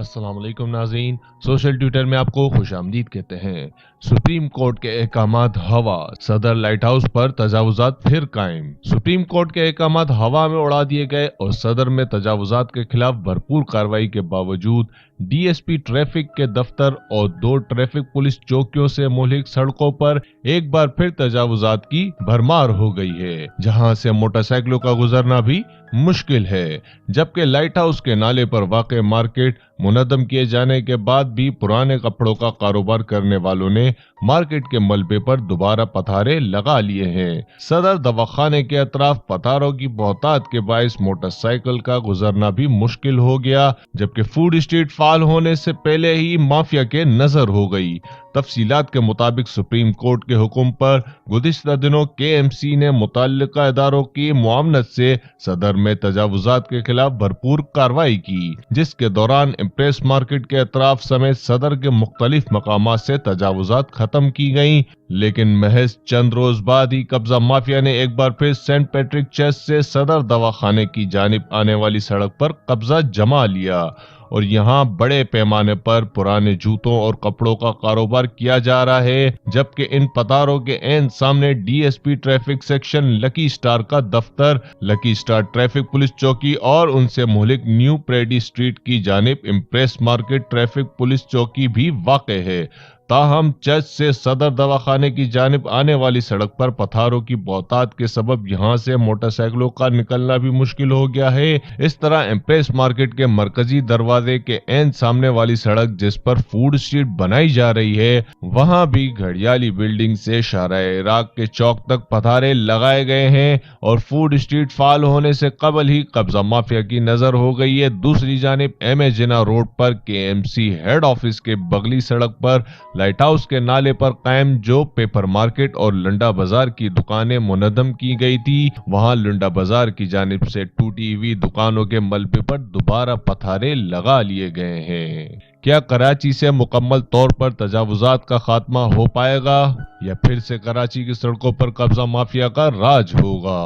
अस्सलाम वालेकुम नाज़रीन, सोशल ट्विटर में आपको खुश आमदीद कहते हैं। सुप्रीम कोर्ट के अहकामात हवा, सदर लाइट हाउस पर तजावुजात फिर कायम। सुप्रीम कोर्ट के अहकामात हवा में उड़ा दिए गए और सदर में तजावुजात के खिलाफ भरपूर कार्रवाई के बावजूद डीएसपी ट्रैफिक के दफ्तर और 2 ट्रैफिक पुलिस चौकियों से मुल्क सड़कों पर एक बार फिर तजावुजात की भरमार हो गई है, जहां से मोटरसाइकिलों का गुजरना भी मुश्किल है। जबकि लाइट हाउस के नाले पर वाक़ मार्केट मुनद्दम किए जाने के बाद भी पुराने कपड़ों का कारोबार करने वालों ने मार्केट के मलबे पर दोबारा पथारे लगा लिए हैं। सदर दवाखाने के अतराफ पथारों की बहुतात के बायस मोटरसाइकिल का गुजरना भी मुश्किल हो गया, जबकि फूड स्ट्रीट फाल होने से पहले ही माफिया के नजर हो गई। तफसीलात के मुताबिक सुप्रीम कोर्ट के हुक्म पर गुज़िश्ता दिनों केएमसी ने मुतल्लिका इदारों की मुआवनत से सदर में तजावुजात के खिलाफ भरपूर कार्रवाई की, जिसके दौरान इम्प्रेस मार्केट के अतराफ समेत सदर के मुख्तलिफ मकामात से तजावुजात खत्म की गयी। लेकिन महज चंद रोज बाद ही कब्जा माफिया ने एक बार फिर सेंट पैट्रिक चर्च से सदर दवाखाने की जानिब आने वाली सड़क पर कब्जा जमा लिया और यहाँ बड़े पैमाने पर पुराने जूतों और कपड़ों का कारोबार किया जा रहा है। जबकि इन पतारों के एन सामने DSP traffic section lucky star का दफ्तर, लकी स्टार ट्रैफिक पुलिस चौकी और उनसे मुहलिक न्यू प्रेडी स्ट्रीट की जानिब इम्प्रेस मार्केट ट्रैफिक पुलिस चौकी भी वाक़े है। ताहम चर्च से सदर दवाखाने की जानिब आने वाली सड़क पर पथारों की बहुतात के सबब यहां से मोटरसाइकिलों का निकलना भी मुश्किल हो गया है। इस तरह इम्प्रेस मार्केट के मरकजी दरवाजे के एन सामने वाली सड़क जिस पर फूड स्ट्रीट बनाई जा रही है, वहां भी घड़ियाली बिल्डिंग से शाहराह इराक के चौक तक पथारे लगाए गए हैं और फूड स्ट्रीट फाल होने से कबल ही कब्जा माफिया की नजर हो गई है। दूसरी जानिब एम जिना रोड पर केएमसी हेड ऑफिस के बगली सड़क पर लाइट हाउस के नाले पर कायम जो पेपर मार्केट और लंडा बाजार की दुकानें मुनद्दम की गई थी, वहां लंडा बाजार की जानिब से टूटी हुई दुकानों के मलबे पर दोबारा पथारे लगा लिए गए हैं। क्या कराची से मुकम्मल तौर पर तजावुजात का खात्मा हो पाएगा या फिर से कराची की सड़कों पर कब्जा माफिया का राज होगा?